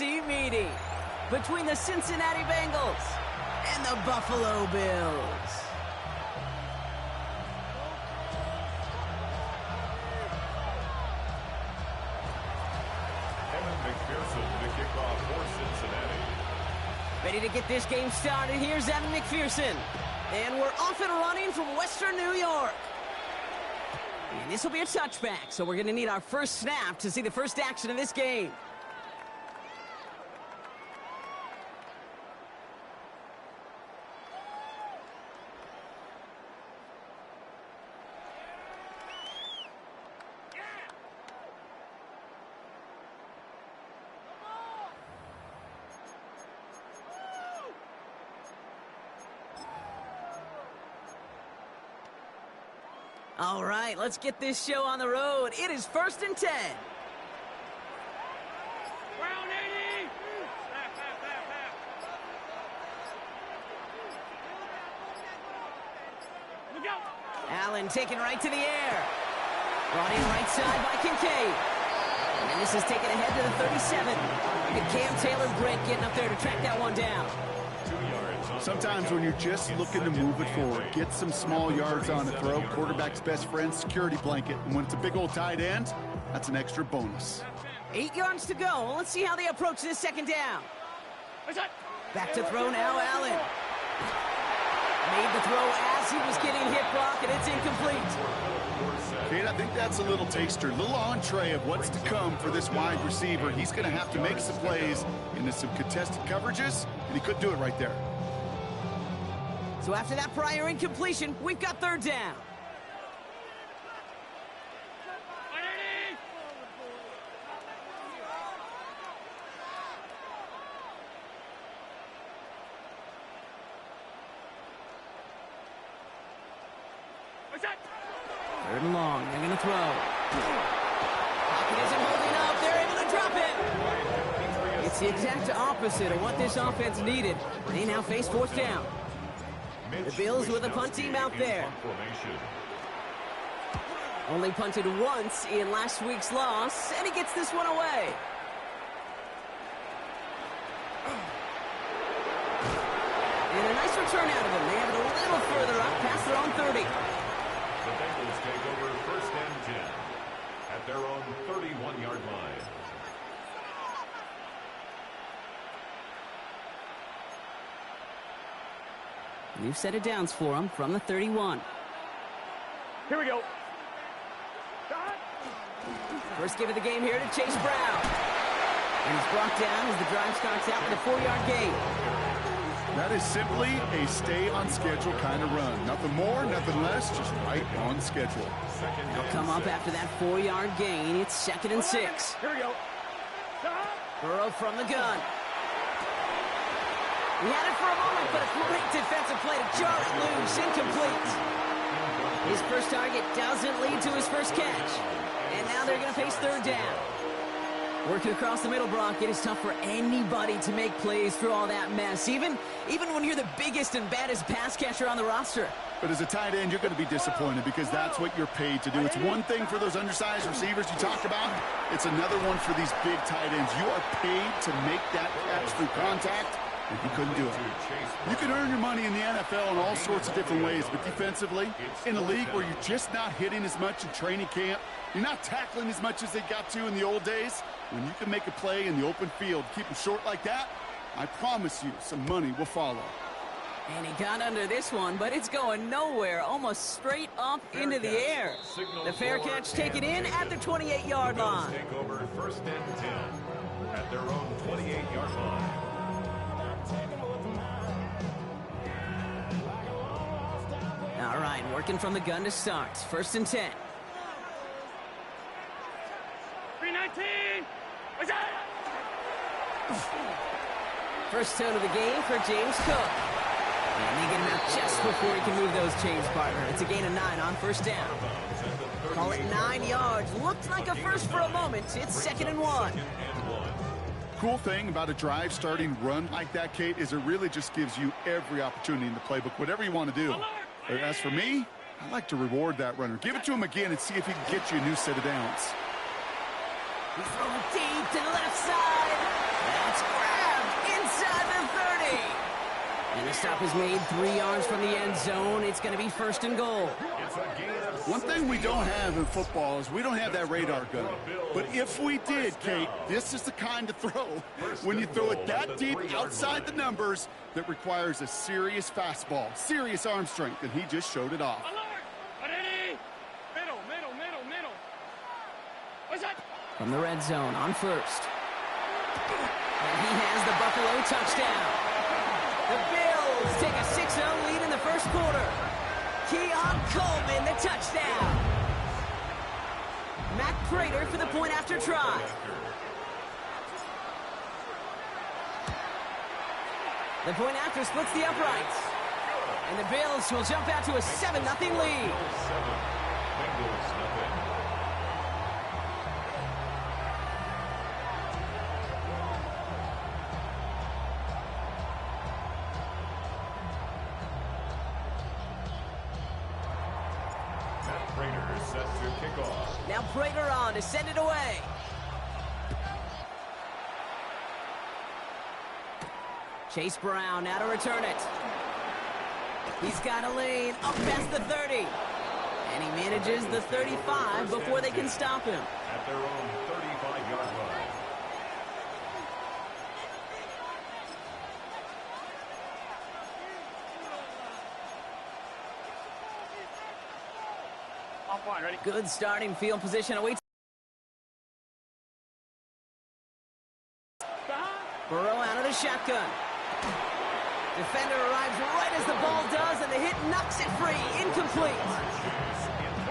meeting between the Cincinnati Bengals and the Buffalo Bills. Evan McPherson to kick off for Cincinnati. Ready to get this game started. Here's Evan McPherson. And we're off and running from Western New York. And this will be a touchback, so we're going to need our first snap to see the first action of this game. All right, let's get this show on the road. It is 1st and 10. Brown 80. Look out. Allen taken right to the air. Brought in right side by Kincaid. And this is taken ahead to the 37. Look at Cam Taylor-Britt getting up there to track that one down. 2 yards. Sometimes when you're just looking to move it forward, get some small yards on the throw, quarterback's best friend, security blanket. And when it's a big old tight end, that's an extra bonus. 8 yards to go. Let's see how they approach this second down. Back to throw now, Allen. Made the throw as he was getting hit, Brock, and it's incomplete. Kate, I think that's a little taster, a little entree of what's to come for this wide receiver. He's going to have to make some plays into some contested coverages, and he couldn't do it right there. So after that prior incompletion, we've got 3rd down. Third and long. They're going to throw. Pocket isn't holding up. They're able to drop it. It's the exact opposite of what this offense needed. They now face 4th down. The Bills with a punt team out there. Only punted once in last week's loss, and he gets this one away. And a nice return out of him. They have it a little further up past their own 30. The Bengals take over 1st and 10 at their own 31-yard line. New set of downs for him from the 31. Here we go. First give of the game here to Chase Brown. And he's brought down as the drive starts out with a 4-yard gain. That is simply a stay-on-schedule kind of run. Nothing more, nothing less, just right on schedule. They'll come up after that 4-yard gain. It's 2nd and 6. Here we go. Burrow from the gun. He had it for a moment, but a great defensive play to jar it loose. Incomplete. His first target doesn't lead to his first catch. And now they're going to face 3rd down. Working across the middle, Brock, it is tough for anybody to make plays through all that mess, even when you're the biggest and baddest pass catcher on the roster. But as a tight end, you're going to be disappointed because that's what you're paid to do. It's one thing for those undersized receivers you talked about. It's another one for these big tight ends. You are paid to make that catch through contact, and you couldn't do it. You can earn your money in the NFL in all sorts of different ways, but defensively, in a league where you're just not hitting as much in training camp, you're not tackling as much as they got to in the old days, when you can make a play in the open field, keep them short like that, I promise you some money will follow. And he got under this one, but it's going nowhere, almost straight up into the air. The fair catch taken in at the 28-yard line. Take over 1st and 10 at their own 28-yard line. All right, working from the gun to start. 1st and 10. 319. What's that? First tone of the game for James Cook. And they get him out just before he can move those chains, partner. It's a gain of 9 on 1st down. Call it 9 yards. Looked like a first for a moment. It's 2nd and 1. Cool thing about a drive starting run like that, Kate, is it really just gives you every opportunity in the playbook, whatever you want to do. As for me, I like to reward that runner. Give it to him again and see if he can get you a new set of downs. He's throwing deep to the left side. stop is made 3 yards from the end zone. It's going to be 1st and goal. One thing we don't have in football is we don't have that radar gun. But if we did, Kate, this is the kind of throw, when you throw it that deep outside the numbers, that requires a serious fastball, serious arm strength, and he just showed it off. From the red zone on 1st. And he has the Buffalo touchdown. The Bills take a 6-0 lead in the 1st quarter. Keon Coleman, the touchdown. Matt Prater for the point after try. The point after splits the uprights. And the Bills will jump out to a 7-0 lead. Now Prater on to send it away. Chase Brown now to return it. He's got a lane up past the 30. And he manages the 35 before they can stop him. At their own 35-yard line. Ready? Good starting field position awaits. Burrow out of the shotgun. Defender arrives right as the ball does, and the hit knocks it free. Incomplete.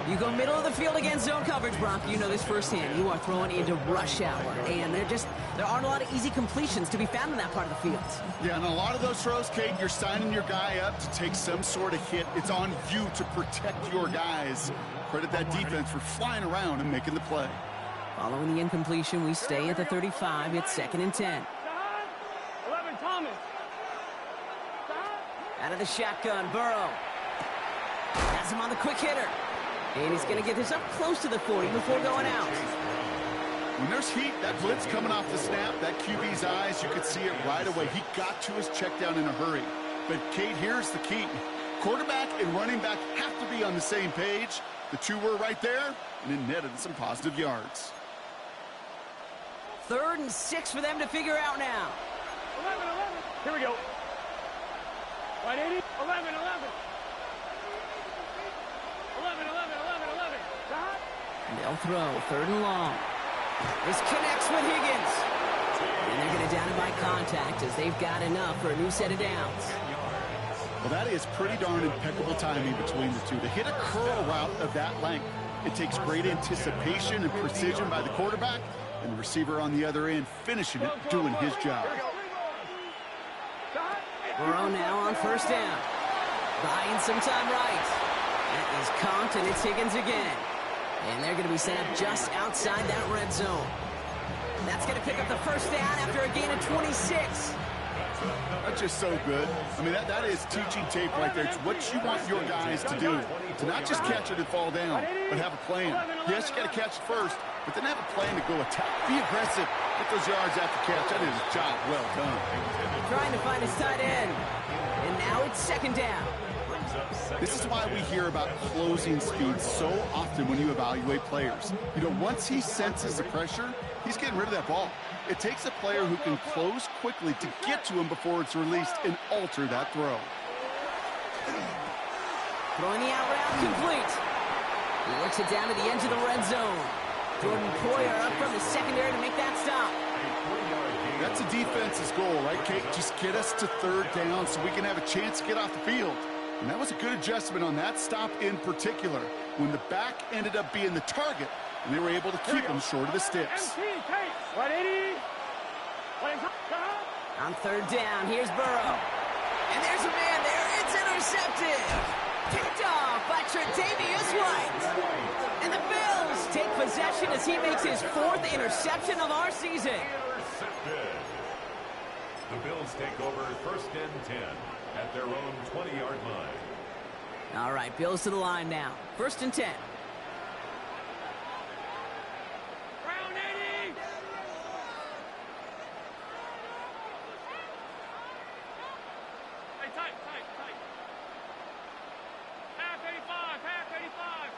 You go middle of the field against zone coverage, Brock. You know this firsthand. You are throwing into rush hour, and there aren't a lot of easy completions to be found in that part of the field. Yeah, and a lot of those throws, Kate, you're signing your guy up to take some sort of hit. It's on you to protect your guys. Credit that defense for flying around and making the play. Following the incompletion, we stay at the 35. It's 2nd and 10. 11, Thomas. Out of the shotgun, Burrow. Has him on the quick hitter. And he's going to get this up close to the 40 before going out. When there's heat, that blitz coming off the snap, that QB's eyes, you could see it right away. He got to his check down in a hurry. But, Kate, here's the key. Quarterback and running back have to be on the same page. The two were right there, and it netted some positive yards. 3rd and 6 for them to figure out now. 11. Here we go. 180. 11. 11. And they'll throw 3rd and long. This connects with Higgins. And they're going to down him by contact as they've got enough for a new set of downs. Well, that is pretty darn impeccable timing between the two. To hit a curl route of that length, it takes great anticipation and precision by the quarterback, and the receiver on the other end finishing it, doing his job. Burrow now on 1st down. Buying some time right. That is Compton, and it's Higgins again. And they're going to be set up just outside that red zone. That's going to pick up the 1st down after a gain of 26. That's just so good. I mean, that is teaching tape right there. It's what you want your guys to do. To not just catch it and fall down, but have a plan. Yes, you got to catch it first, but then have a plan to go attack. Be aggressive. Get those yards after catch. That is a job well done. Trying to find his tight end. And now it's 2nd down. This is why we hear about closing speed so often when you evaluate players. You know, once he senses the pressure, he's getting rid of that ball. It takes a player who can close quickly to get to him before it's released and alter that throw. Throwing the out route complete. He works it down to the edge of the red zone. Jordan Poyer up from the secondary to make that stop. That's a defense's goal, right, Kate? Just get us to 3rd down so we can have a chance to get off the field. And that was a good adjustment on that stop in particular, when the back ended up being the target, and they were able to keep him short of the sticks. 180. On 3rd down, here's Burrow. And there's a man there. It's intercepted. Picked off by Tre'Davious White. And the Bills take possession as he makes his 4th interception of our season. Intercepted. The Bills take over 1st and 10 at their own 20-yard line. All right, Bills to the line now. 1st and 10. Round 80. Hey, tight. Half 85.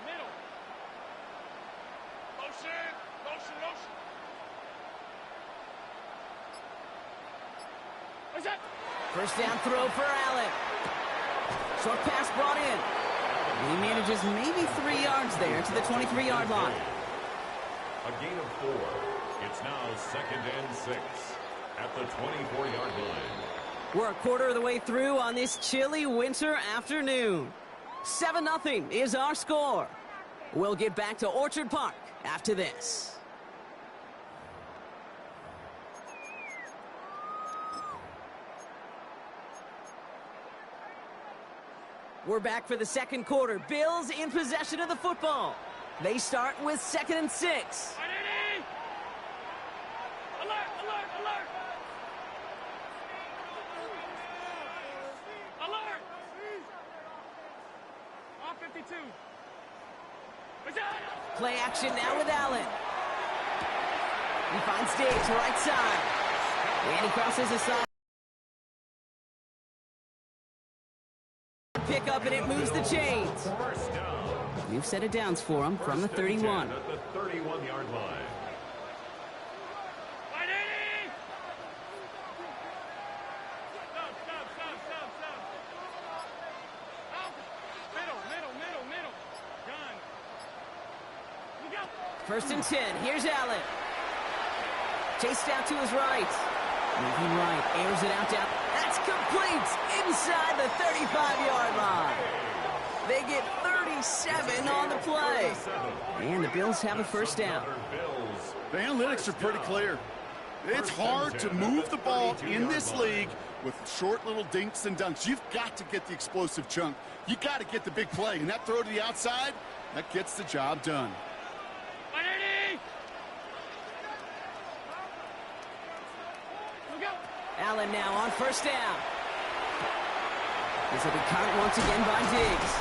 Middle. Motion. What's that? First down throw for Allen. Short pass brought in. He manages maybe 3 yards there to the 23-yard line. A gain of 4. It's now 2nd and 6 at the 24-yard line. We're a quarter of the way through on this chilly winter afternoon. 7-0 is our score. We'll get back to Orchard Park after this. We're back for the second quarter. Bills in possession of the football. They start with 2nd and 6. Alert! On 52. What's that? Play action now with Allen. He finds Diggs right side. And he crosses the side. Pick up and it moves the chains. First down. New set of downs for him from the 31. At the 31-yard line. 180! Stop. Out. Middle. Gun. Look out. 1st and 10. Here's Allen. Chased out to his right. Moving right. Airs it out down. That's complete inside the 35-yard line. They get 37 on the play. And the Bills have a first down. The analytics are pretty clear. It's hard to move the ball in this league with short little dinks and dunks. You've got to get the explosive chunk. You got to get the big play. And that throw to the outside, that gets the job done. 180! Look out. Allen now on first down. This will be caught once again by Diggs.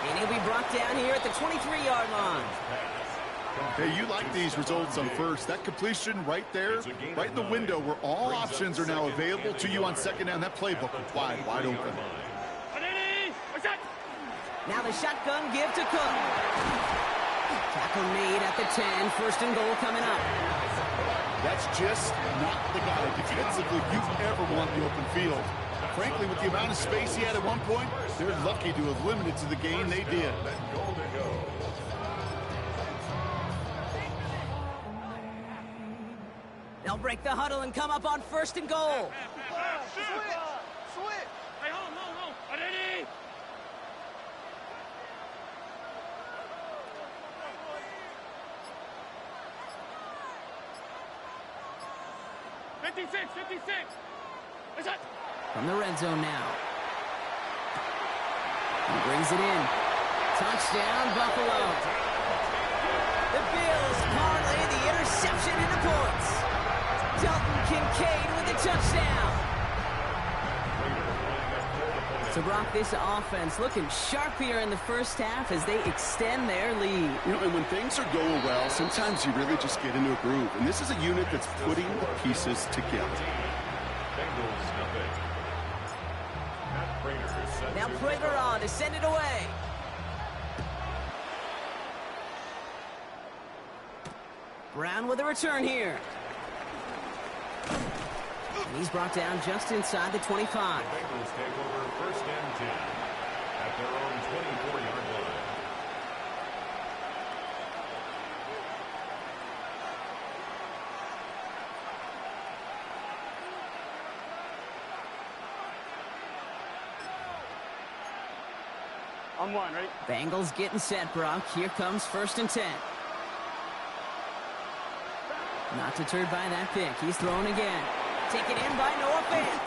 And he'll be brought down here at the 23-yard line. Hey, you like these results on first. That completion right there, right in the window where all options are now available to you on second down. That playbook is wide open. 180! What's that? Now the shotgun give to Cook. Tackle made at the 10. 1st and goal coming up. That's just not the guy defensively you've ever want in the open field. Frankly, with the amount of space he had at one point, they're lucky to have limited to the gain they did. They'll break the huddle and come up on 1st and goal. Switch! Hey, hold. 180! '56! What's that? From the red zone now. He brings it in. Touchdown, Buffalo. The Bills parlay the interception into points. Dalton Kincaid with a touchdown. So, Brock, this offense looking sharp here in the first half as they extend their lead. You know, and when things are going well, sometimes you really just get into a groove. And this is a unit that's putting the pieces together. Now Prater on to send it away. Brown with a return here. And he's brought down just inside the 25. Bengals take over 1st and 10 at their own 24-yard line. On 1, ready? Bengals getting set, Brock. Here comes 1st and 10. Not deterred by that pick. He's thrown again. Taken in by Noah Fant.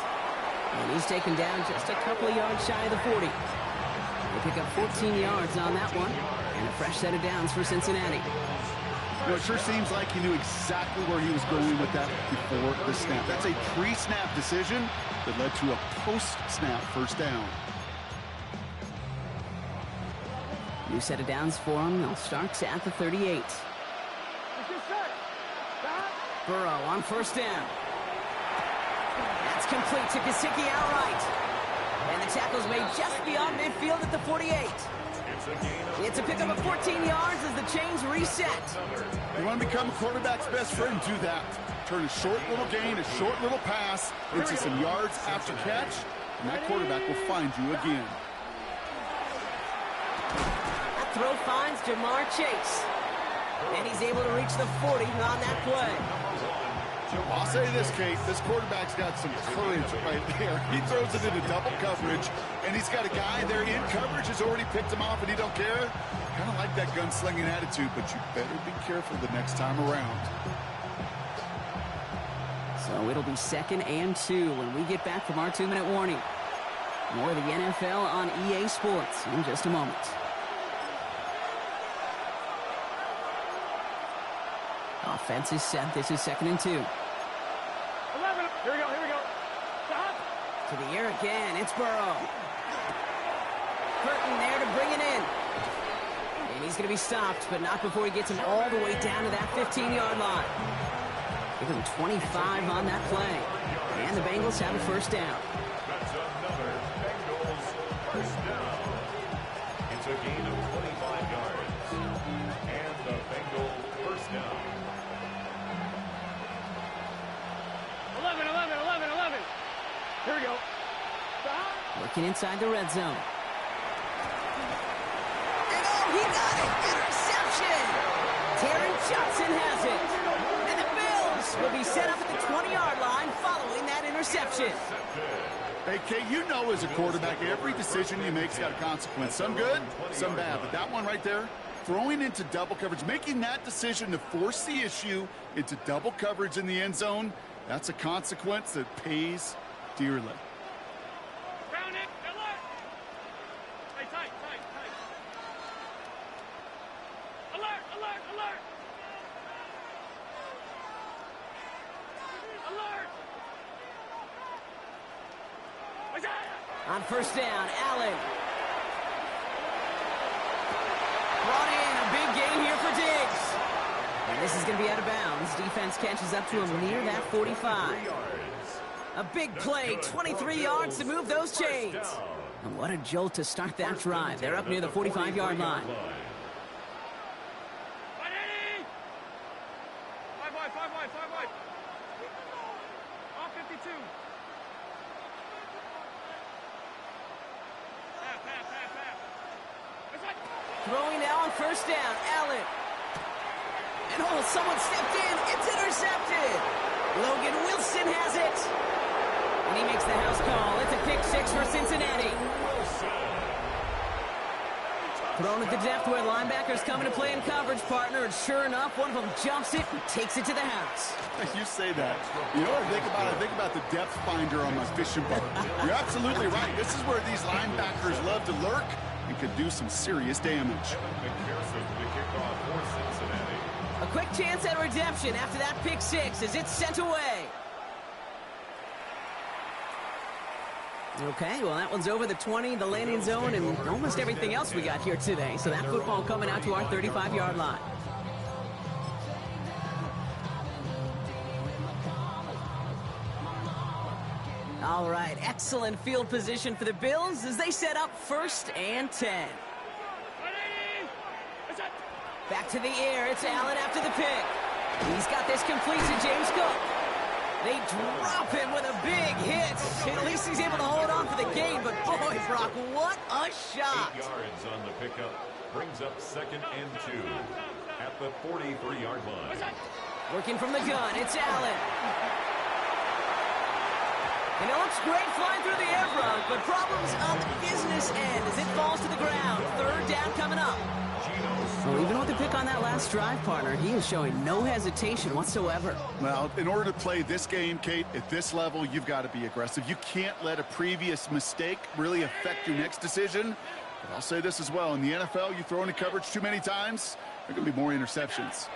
And he's taken down just a couple of yards shy of the 40. They pick up 14 yards on that one. And a fresh set of downs for Cincinnati. You know, it sure seems like he knew exactly where he was going with that before the snap. That's a pre-snap decision that led to a post-snap first down. New set of downs for him. They'll start at the 38. Let's get set. Stop. Burrow on 1st down. That's complete to Gesicki outright. And the tackle's made just beyond midfield at the 48. It's a pickup of 14 yards as the chains reset. You want to become a quarterback's best friend, do that. Turn a short little gain, a short little pass into some yards after catch, and that quarterback will find you again. That throw finds Jamar Chase. And he's able to reach the 40 on that play. I'll say this, Kate, this quarterback's got some courage right there. He throws it into double coverage, and he's got a guy there in coverage who's already picked him off, and he don't care. Kind of like that gunslinging attitude, but you better be careful the next time around. So it'll be 2nd and 2 when we get back from our 2-minute warning. More of the NFL on EA Sports in just a moment. Offense is set. This is 2nd and 2. 11. Here we go. Stop. To the air again. It's Burrow. Burton there to bring it in. And he's going to be stopped, but not before he gets him all the way down to that 15-yard line. Give him 25 on that play. And the Bengals have a first down. That's another Bengals first down. It's a gain of 25 yards. And the Bengals first down. 11. Here we go. Stop. Looking inside the red zone. And oh, he got it! Interception! Taron Johnson has it. And the Bills will be set up at the 20-yard line following that interception. Hey, Kate, you know as a quarterback, every decision you make's got a consequence. Some good, some bad. But that one right there, throwing into double coverage, making that decision to force the issue into double coverage in the end zone, that's a consequence that pays dearly. Ground it. Alert. Hey, tight. Alert. What's that? On first down, Allen. Brought in a big gain here for Diggs. And this is going to be out of bounds. Defense catches up to him near that 45. A big play, 23 yards to move those chains. And what a jolt to start that drive. They're up near the 45-yard line. 5 wide. All 52. Pass. What's that? Throwing now on first down, Allen. And oh, someone stepped in. It's intercepted. Logan Wilson has it. And he makes the house call. It's a pick 6 for Cincinnati. Thrown at the depth where linebackers come into play in coverage, partner. And sure enough, one of them jumps it and takes it to the house. You say that. You know what I think about? I think about the depth finder on my fishing boat. You're absolutely right. This is where these linebackers love to lurk and could do some serious damage. A quick chance at redemption after that pick 6 as it's sent away. Okay, well, that one's over the 20, the landing zone, and almost everything else we got here today. So that football coming out to our 35-yard line. All right, excellent field position for the Bills as they set up 1st and 10. Back to the air. It's Allen after the pick. He's got this complete to James Cook. They drop him with a big hit. At least he's able to hold on for the gain. But boy, Brock, what a shot. 8 yards on the pickup. Brings up 2nd and 2 at the 43-yard line. Working from the gun. It's Allen. And it looks great flying through the air, Brock, but problems on the business end as it falls to the ground. 3rd down coming up. Well, even with the pick on that last drive, partner, he is showing no hesitation whatsoever. Well, in order to play this game, Kate, at this level, you've got to be aggressive. You can't let a previous mistake really affect your next decision. But I'll say this as well. In the NFL, you throw into coverage too many times, there are going to be more interceptions.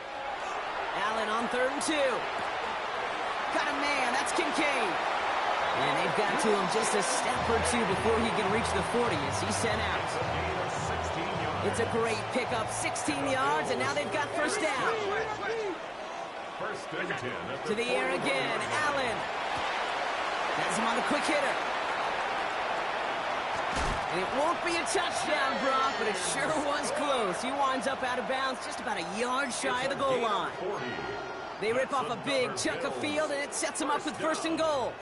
Allen on 3rd and 2. Got a man. That's Kincaid. And they've got to him just a step or two before he can reach the 40 as he's sent out. It's a great pickup, 16 yards, and now they've got first down. 1st and 10. To the air again, Allen. him on the quick hitter. And it won't be a touchdown, Brock, but it sure was close. He winds up out of bounds just about a yard shy of the goal line. They rip off a big chunk of field, and it sets him up with first and goal.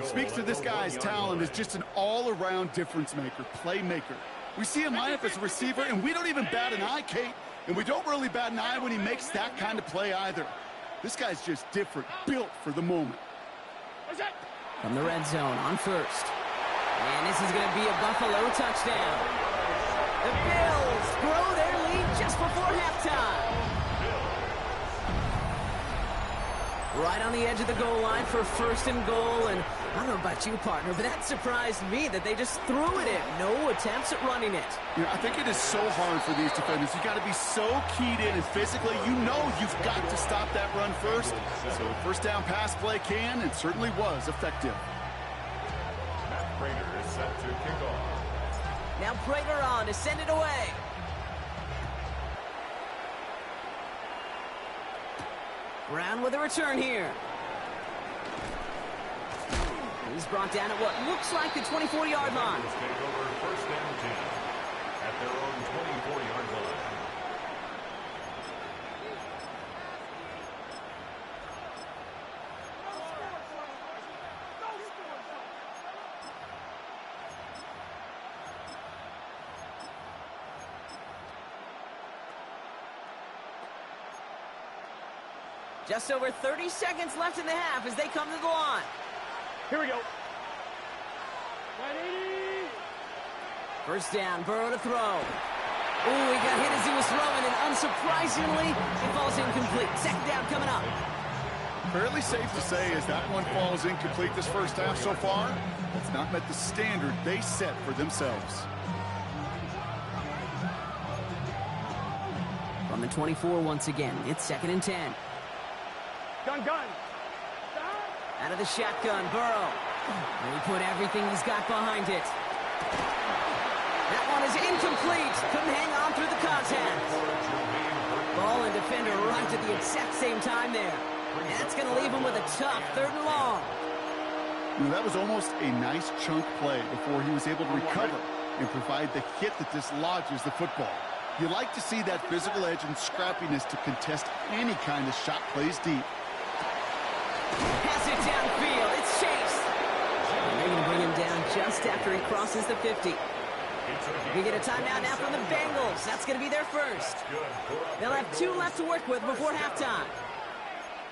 Speaks to this guy's talent as just an all-around difference maker, playmaker. We see him line up as a receiver, and we don't even bat an eye, Kate. And we don't really bat an eye when he makes that kind of play either. This guy's just different, built for the moment. From the red zone on first. And this is going to be a Buffalo touchdown. The Bills grow their lead just before halftime. Right on the edge of the goal line for first and goal. And I don't know about you, partner, but that surprised me that they just threw it in. No attempts at running it. Yeah, I think it is so hard for these defenders. You got to be so keyed in, and physically, you know you've got to stop that run first. So first down pass play can and certainly was effective. Matt Prater is set to kick off. Now Prater on to send it away. Brown with a return here. He's brought down at what looks like the 24-yard line. Take over first down 10 at their own 24-yard line. Just over 30 seconds left in the half as they come to the line. Here we go. First down, Burrow to throw. Ooh, he got hit as he was throwing, and unsurprisingly, it falls incomplete. Second down coming up. Fairly safe to say as that one falls incomplete this first half so far, it's not met the standard they set for themselves. From the 24 once again, it's second and 10. Gun. Out of the shotgun, Burrow. And he put everything he's got behind it. That one is incomplete. Couldn't hang on through the contact. Ball and defender right at the exact same time there. And that's going to leave him with a tough third and long. You know, that was almost a nice chunk play before he was able to recover and provide the hit that dislodges the football. You like to see that physical edge and scrappiness to contest any kind of shot plays deep. Pass it downfield. It's Chase. And they're going to bring him down just after he crosses the 50. We get a timeout now from the Bengals. That's going to be their first. They'll have 2 left to work with before halftime.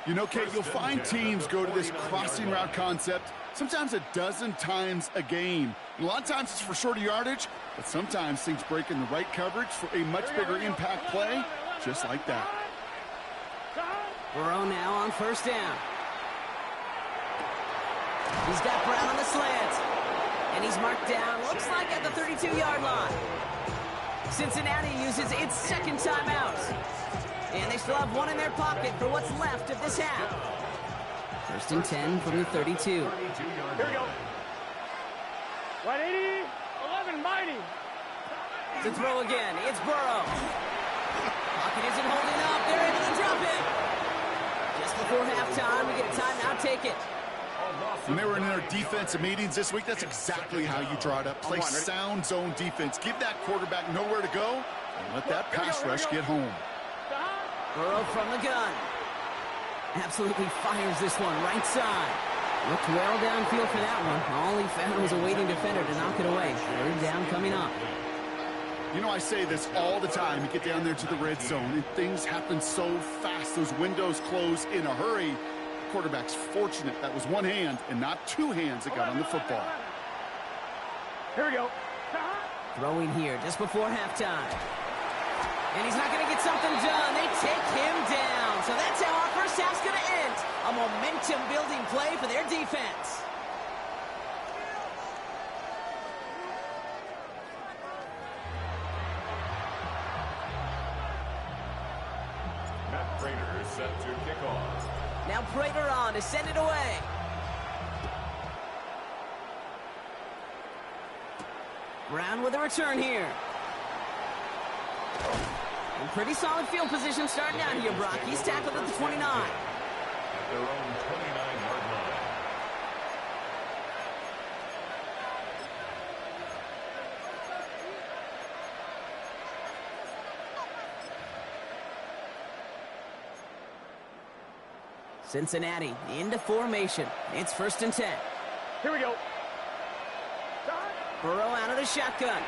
You know, Kate, you'll find teams go to this crossing route concept sometimes a dozen times a game. A lot of times it's for shorter yardage, but sometimes things break in the right coverage for a much bigger impact play, just like that. Burrow now on first down. He's got Brown on the slant. And he's marked down, looks like at the 32-yard line. Cincinnati uses its second timeout. And they still have one in their pocket for what's left of this half. First and 10 from the 32. Here we go. 180, 11, mighty. To throw again, it's Burrow. Pocket isn't holding up. They're able to drop it. Just before halftime, we get a timeout, take it. When they were in their defensive meetings this week, that's exactly how you draw it up. Play sound zone defense. Give that quarterback nowhere to go and let that pass rush get home. Burrow from the gun. Absolutely fires this one right side. Looked well downfield for that one. All he found was a waiting defender to knock it away. Third down coming up. You know, I say this all the time. You get down there to the red zone, and things happen so fast. Those windows close in a hurry. The quarterback's fortunate that was one hand and not 2 hands that got on the football. Here we go. Throwing here just before halftime. And he's not going to get something done. They take him down. So that's how our first half's going to end. A momentum-building play for their defense. Matt Prater is set to kick off. Now Prater on to send it away. Brown with a return here. And pretty solid field position starting out here, Brock. He's tackled at the 29. At their own 29-yard line. Cincinnati into formation. It's 1st and 10. Here we go. Burrow out of the shotgun.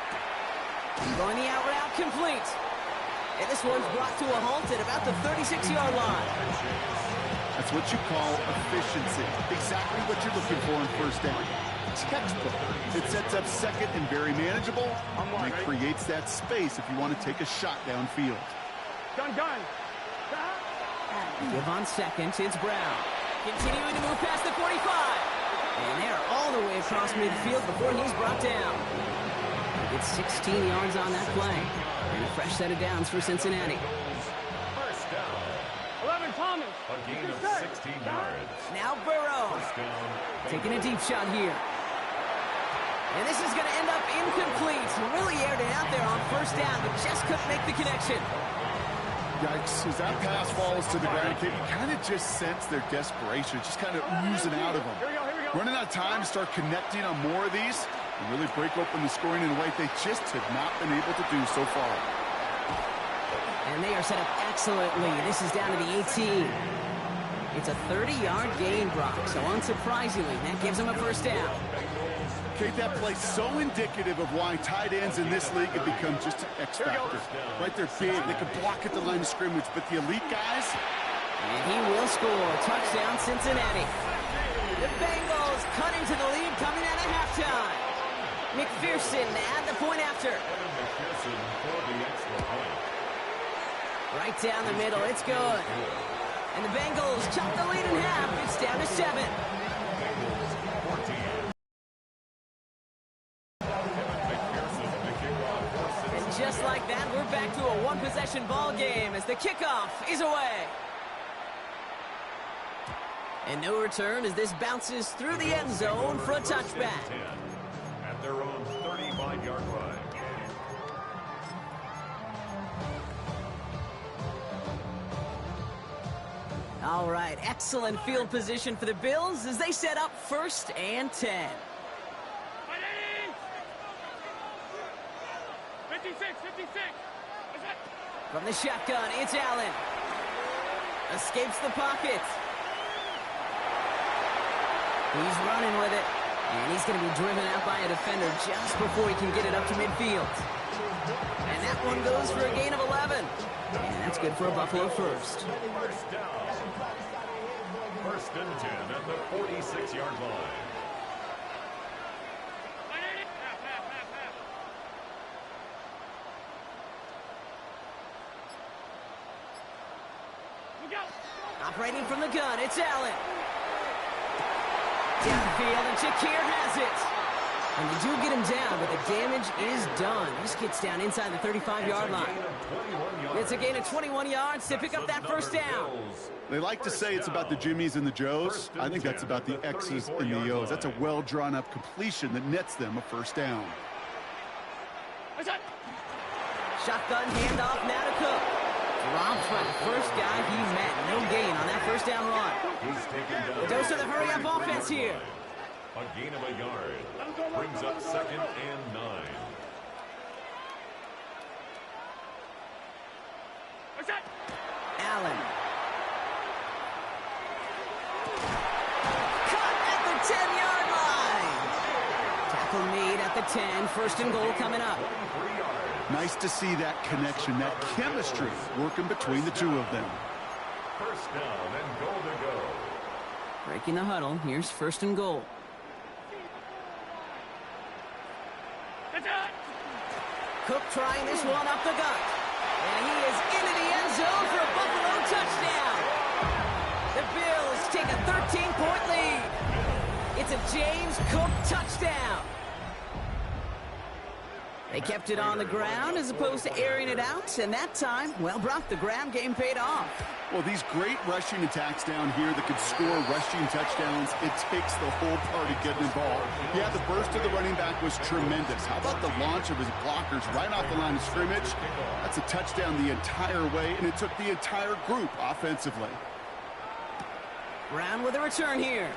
Going the out route, complete. And this one's brought to a halt at about the 36-yard line. That's what you call efficiency. Exactly what you're looking for on 1st down. Textbook. It sets up 2nd and very manageable, and it creates that space if you want to take a shot downfield. Gun. Give on 2nd, it's Brown. Continuing to move past the 45. And they're all the way across midfield before he's brought down. It's 16 yards on that play. And a fresh set of downs for Cincinnati. First down. 11, Thomas. A gain of 16 yards. Now Burrow. First down. Taking a deep shot here. And this is going to end up incomplete. Really aired it out there on 1st down, but just couldn't make the connection. Yikes, as that pass falls to the ground, you kind of just sense their desperation, just kind of oozing out of them. Here we go. Running out of time to start connecting on more of these and really break open the scoring in a way they just have not been able to do so far. And they are set up excellently. This is down to the 18. It's a 30-yard gain, Brock, so unsurprisingly, that gives them a 1st down. Kate, that play so indicative of why tight ends in this league have become just an X factor. Right, they're big, they can block at the line of scrimmage, but the elite guys... And he will score. Touchdown, Cincinnati. The Bengals cut into the lead coming out of halftime. McPherson to add the point after. McPherson for the extra point. Right down the middle, it's good. And the Bengals chop the lead in half. It's down to 7. Bengals 14. Just like that, we're back to a one-possession ball game as the kickoff is away. And no return as this bounces through the end zone for a touchback. At their own 35-yard line. All right, excellent field position for the Bills as they set up 1st and 10. 56. From the shotgun, it's Allen. Escapes the pocket. He's running with it. And he's going to be driven out by a defender just before he can get it up to midfield. And that one goes for a gain of 11. And that's good for a Buffalo 1st. First down. 1st and 10 at the 46-yard line. Operating from the gun, it's Allen. Downfield, and Shakir has it. And they do get him down, but the damage is done. This gets down inside the 35-yard line. It's a gain of 21 yards to pick up that 1st down. They like to say it's about the Jimmies and the Joes. I think that's about the X's and the O's. That's a well-drawn-up completion that nets them a 1st down. Shotgun handoff now to Cook. Dropped by the first guy he met. No gain on that 1st down run. The dose of the hurry-up offense here. A gain of a yard. Brings up 2nd and 9. Allen. Cut at the 10-yard line. Tackle made at the 10. 1st and goal coming up. Nice to see that connection, that chemistry working between the two of them. First down and goal to go. Breaking the huddle. Here's 1st and goal. Cook trying this one up the gut. And he is into the end zone for a Buffalo touchdown. The Bills take a 13-point lead. It's a James Cook touchdown. They kept it on the ground as opposed to airing it out, and that time, well, Brock, the ground game paid off. Well, these great rushing attacks down here that could score rushing touchdowns, it takes the whole party getting involved. Yeah, the burst of the running back was tremendous. How about the launch of his blockers right off the line of scrimmage? That's a touchdown the entire way, and it took the entire group offensively. Brown with a return here.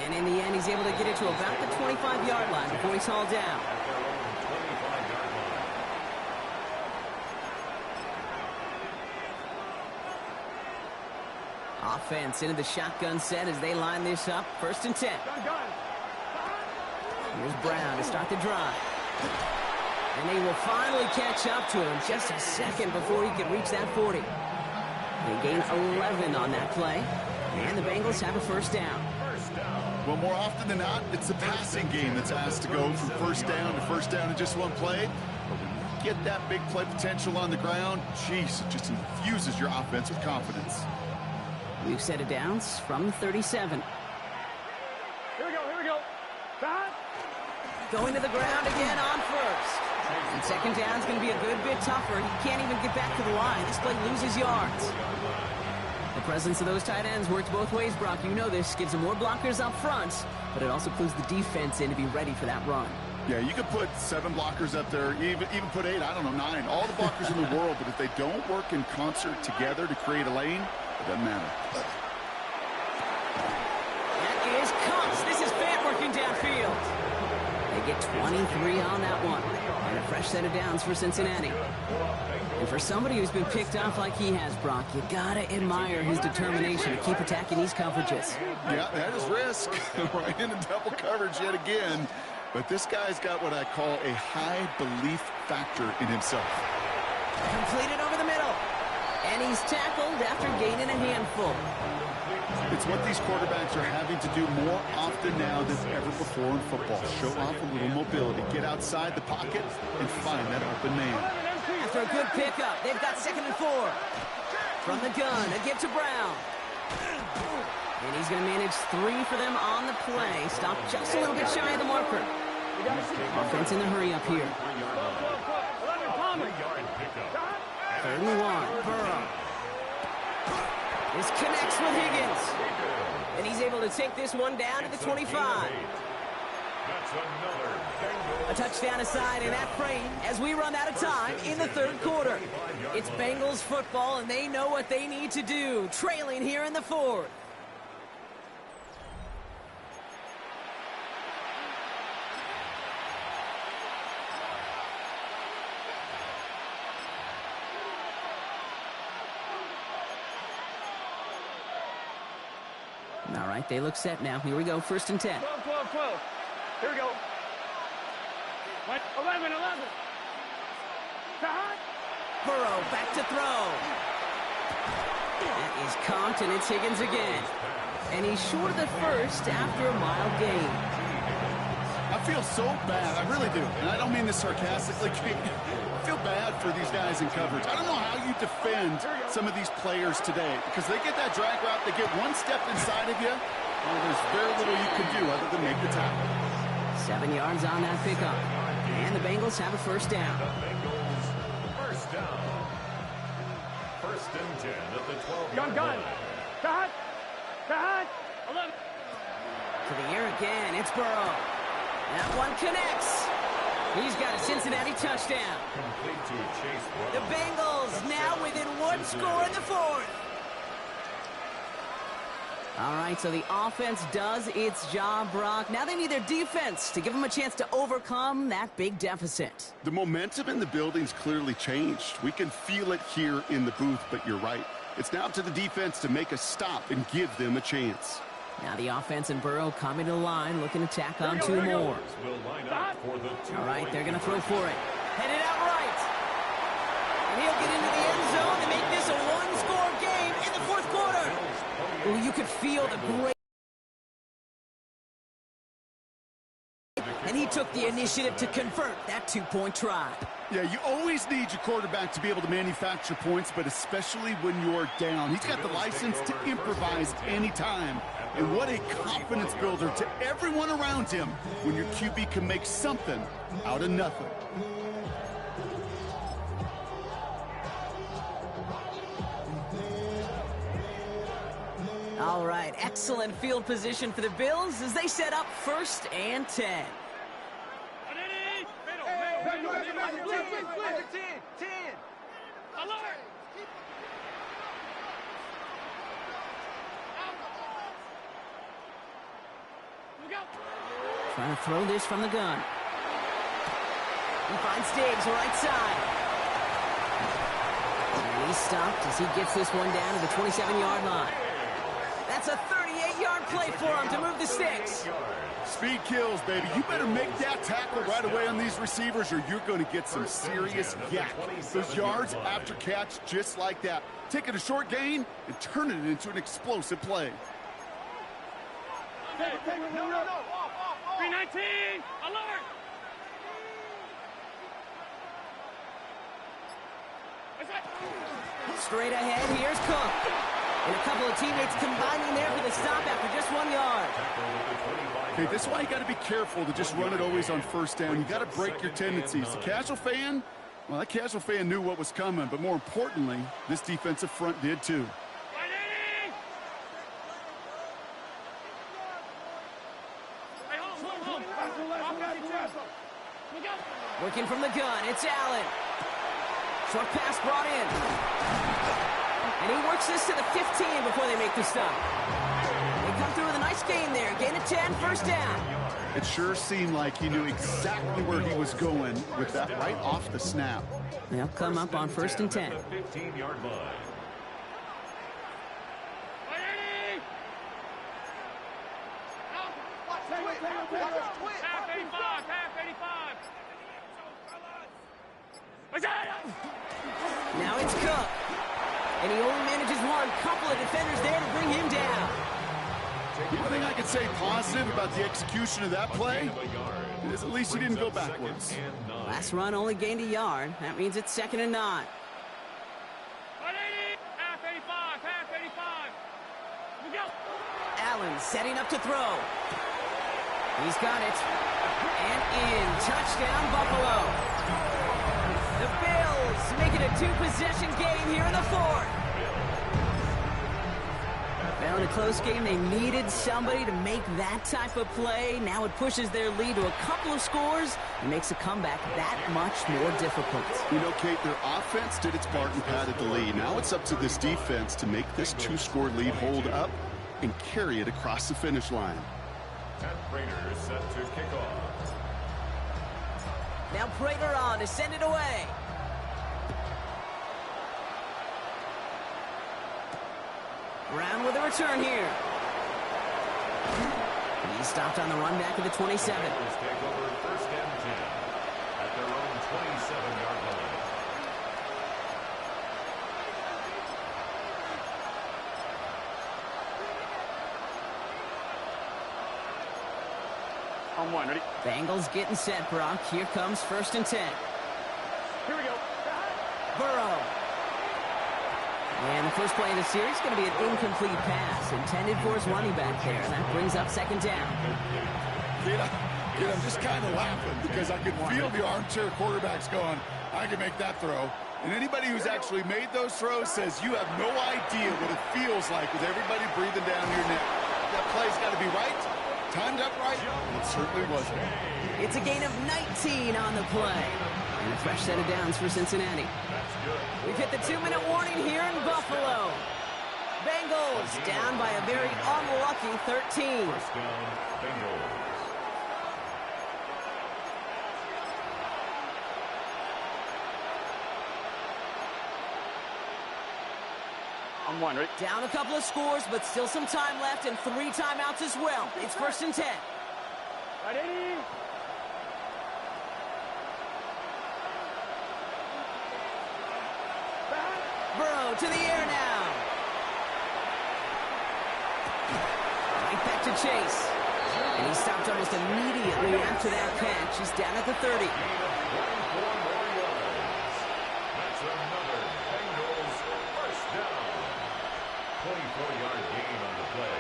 And in the end, he's able to get it to about the 25-yard line before he's hauled down. Offense into the shotgun set as they line this up. 1st and 10. Here's Brown to start the drive. And they will finally catch up to him just a second before he can reach that 40. They gain 11 on that play. And the Bengals have a 1st down. Well, more often than not, it's the passing game that's asked to go from 1st down to 1st down in just one play. But when you get that big play potential on the ground, geez, it just infuses your offense with confidence. We've set it downs from the 37. Here we go. Back. Going to the ground again on 1st. And 2nd down's going to be a good bit tougher. He can't even get back to the line. This play loses yards. The presence of those tight ends works both ways, Brock. You know this. Gives them more blockers up front, but it also clues the defense in to be ready for that run. Yeah, you could put 7 blockers up there, even put 8, I don't know, 9. All the blockers in the world, but if they don't work in concert together to create a lane, it doesn't matter. That is Cox. This is Fant working downfield. They get 23 on that one. And a fresh set of downs for Cincinnati. And for somebody who's been picked off like he has, Brock, you gotta admire his determination to keep attacking these coverages. Yeah, that is risk. Right into double coverage yet again. But this guy's got what I call a high belief factor in himself. Completed over the middle. And he's tackled after gaining a handful. It's what these quarterbacks are having to do more often now than ever before in football. Show off a little mobility. Get outside the pocket and find that open man. After a good pickup, they've got 2nd and 4. From the gun, a give to Brown. And he's going to manage 3 for them on the play. Stop just a little bit shy of the marker. Offense in the hurry up here. 3rd and 1, Burrow. This connects with Higgins. And he's able to take this one down to the 25. A touchdown aside in that frame as we run out of time in the 3rd quarter. It's Bengals football, and they know what they need to do, trailing here in the 4th. All right, they look set now. Here we go, 1st and 10. 12. Here we go. 11. Burrow back to throw. That is comped, and it's Higgins again. And he's short of the 1st after a mild gain. I feel so bad. I really do. And I don't mean this sarcastically. I feel bad for these guys in coverage. I don't know how you defend some of these players today because they get that drag route, they get one step inside of you, well, there's very little you can do other than make the tackle. 7 yards on that pickup. And the Bengals have a 1st down. Bengals 1st down. 1st and 10 at the 12-yard Gun. line. Cut. 11. To the air again, it's Burrow. That one connects. He's got a Cincinnati touchdown. Complete to Chase Brown. The Bengals now within 1 score in the 4th. All right, so the offense does its job, Brock. Now they need their defense to give them a chance to overcome that big deficit. The momentum in the building's clearly changed. We can feel it here in the booth, but you're right. It's now up to the defense to make a stop and give them a chance. Now the offense and Burrow coming to the line, looking to tack on 2 more. Will line up for the All right, they're going to throw for it. Headed out right. And he'll get into the end zone to make this a 1-score game in the 4th quarter. Ooh, you could feel the great... And he took the initiative to convert that 2-point try. Yeah, you always need your quarterback to be able to manufacture points, but especially when you're down. He's got the license to improvise anytime. And what a confidence builder to everyone around him when your QB can make something out of nothing. All right, excellent field position for the Bills as they set up 1st and 10. Trying to throw this from the gun. He finds Diggs right side. And he's stopped as he gets this one down to the 27-yard line. play for him to move the sticks. Speed kills, baby. You better make that tackle right away on these receivers or you're going to get some serious yak. Those yards after catch just like that. Taking a short gain and turning it into an explosive play. 319, alert! Straight ahead, here's Cook. And a couple of teammates combining there for the stop after just 1 yard. Okay, this is why you got to be careful to just run it always on first down. You got to break your tendencies. The casual fan, well, that casual fan knew what was coming, but more importantly, this defensive front did too. Working from the gun, it's Allen. Short pass brought in. And he works this to the 15 before they make the stop. They come through with a nice gain there. Gain of 10, first down. It sure seemed like he knew exactly where he was going with that right off the snap. They'll come up on first and 10. 15-yard line. Half 85. Now it's Cook. And he only manages one. Couple of defenders there to bring him down. The only thing I could say positive about the execution of that play is at least he didn't go backwards. Last run only gained a yard. That means it's 2nd and 9. Half 85. We go. Allen setting up to throw. He's got it. And in. Touchdown, Buffalo. The Bills make it a 2-possession game here in the 4th. Well, in a close game, they needed somebody to make that type of play. Now it pushes their lead to a couple of scores and makes a comeback that much more difficult. You know, Kate, their offense did its part and padded the lead. Now it's up to this defense to make this 2-score lead hold up and carry it across the finish line. And Prater set to kick off. Now Prater on to send it away. Brown with a return here. He stopped on the run back at the 27. Bengals take over first and 10 at their own 27-yard line. On one, ready? Bengals getting set, Brock. Here comes first and 10. Here we go. Burrow. And the first play of the series is going to be an incomplete pass intended for his running back there. And that brings up 2nd down. I'm just kind of laughing because I could feel the armchair quarterbacks going, I can make that throw. And anybody who's actually made those throws says you have no idea what it feels like with everybody breathing down your neck. That play's got to be right, timed up right, and it certainly wasn't. It's a gain of 19 on the play. And a fresh set of downs for Cincinnati. We've hit the 2-minute warning here in Buffalo. Bengals down by a very unlucky 13. First down, Bengals. On one, ready? Down a couple of scores, but still some time left and 3 timeouts as well. It's first and 10. Ready? Burrow to the air now. Right back to Chase. And he stopped almost immediately after that catch. He's down at the 30. That's another Bengals first down. 24-yard gain on the play.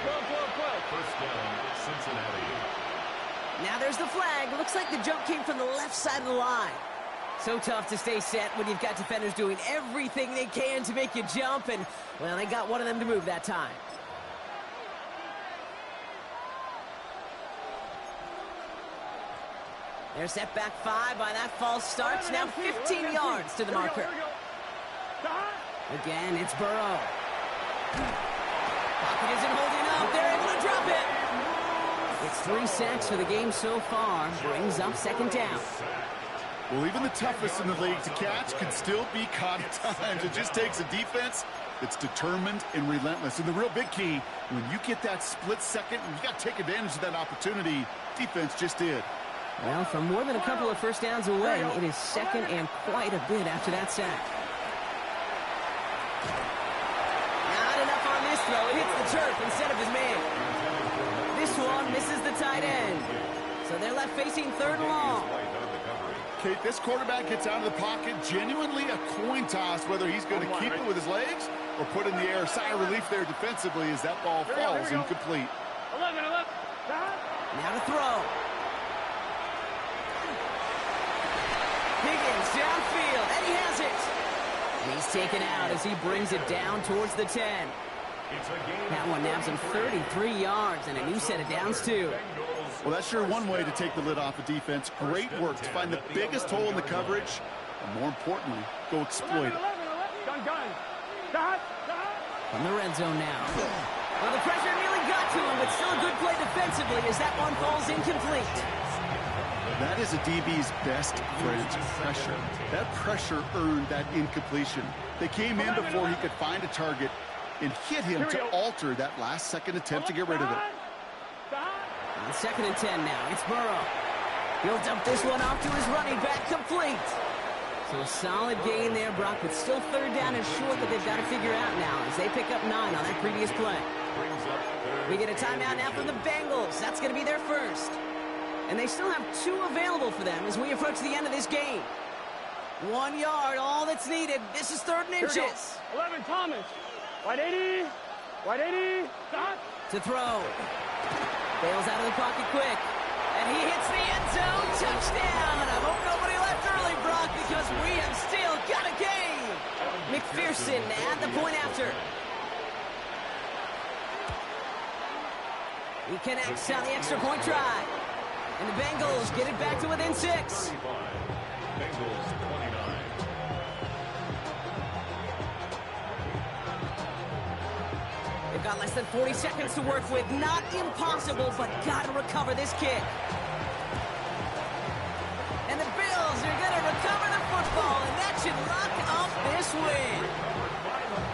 First down, Cincinnati. Now there's the flag. Looks like the jump came from the left side of the line. So tough to stay set when you've got defenders doing everything they can to make you jump. And, well, they got one of them to move that time. They're set back 5 by that false start. Now 15 yards to the marker. Again, it's Burrow. Pocket isn't holding up. They're able to drop it. It's 3 sacks for the game so far. Brings up 2nd down. Well, even the toughest in the league to catch can still be caught at times. It just takes a defense that's determined and relentless. And the real big key, when you get that split second, you got to take advantage of that opportunity. Defense just did. Well, from more than a couple of first downs away, it is second and quite a bit after that sack. Not enough on this throw. It hits the turf instead of his man. This one misses the tight end. So they're left facing third and long. Kate, this quarterback gets out of the pocket, genuinely a coin toss, whether he's going to keep it with his legs or put in the air. Sigh of relief there defensively as that ball falls incomplete. 11. Now to throw. Higgins downfield, and he has it. And he's taken out as he brings it down towards the 10. That one nabs him 33 yards and a new set of downs, too. Well, that's sure one way to take the lid off a defense. Great work to find the biggest hole in the coverage, and more importantly, go exploit it. From the red zone now. Well, the pressure nearly got to him, but still a good play defensively as that one falls incomplete. That is a DB's best friend, pressure. That pressure earned that incompletion. They came in before he could find a target and hit him to alter that last-second attempt to get rid of it. On 2nd and 10 now, it's Burrow. He'll dump this one off to his running back, complete. So a solid gain there, Brock, but still third down and short that they've got to figure out now as they pick up 9 on that previous play. We get a timeout now from the Bengals. That's going to be their first. And they still have 2 available for them as we approach the end of this game. 1 yard, all that's needed. This is 3rd and inches. 11, Thomas. Wide 80. Stop. To throw. Bails out of the pocket quick. And he hits the end zone. Touchdown. I hope nobody left early, Brock, because we have still got a game. McPherson at the point after. He connects on the extra point try. And the Bengals get it back to within 6. Bengals 29. They've got less than 40 seconds to work with. Not impossible, but got to recover this kick. And the Bills are going to recover the football, and that should lock up this win.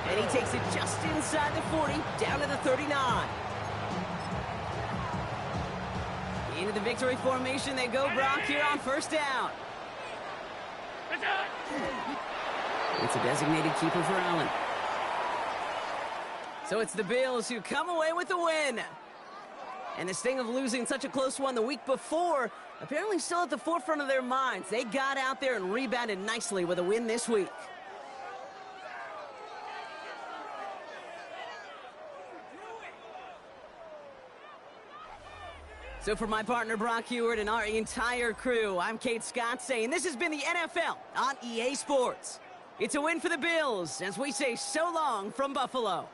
And he takes it just inside the 40, down to the 39. Into the victory formation they go, Brock, here on 1st down. It's a designated keeper for Allen. So it's the Bills who come away with the win. And the sting of losing such a close one the week before, apparently still at the forefront of their minds. They got out there and rebounded nicely with a win this week. So for my partner Brock Huard and our entire crew, I'm Kate Scott saying this has been the NFL on EA Sports. It's a win for the Bills as we say so long from Buffalo.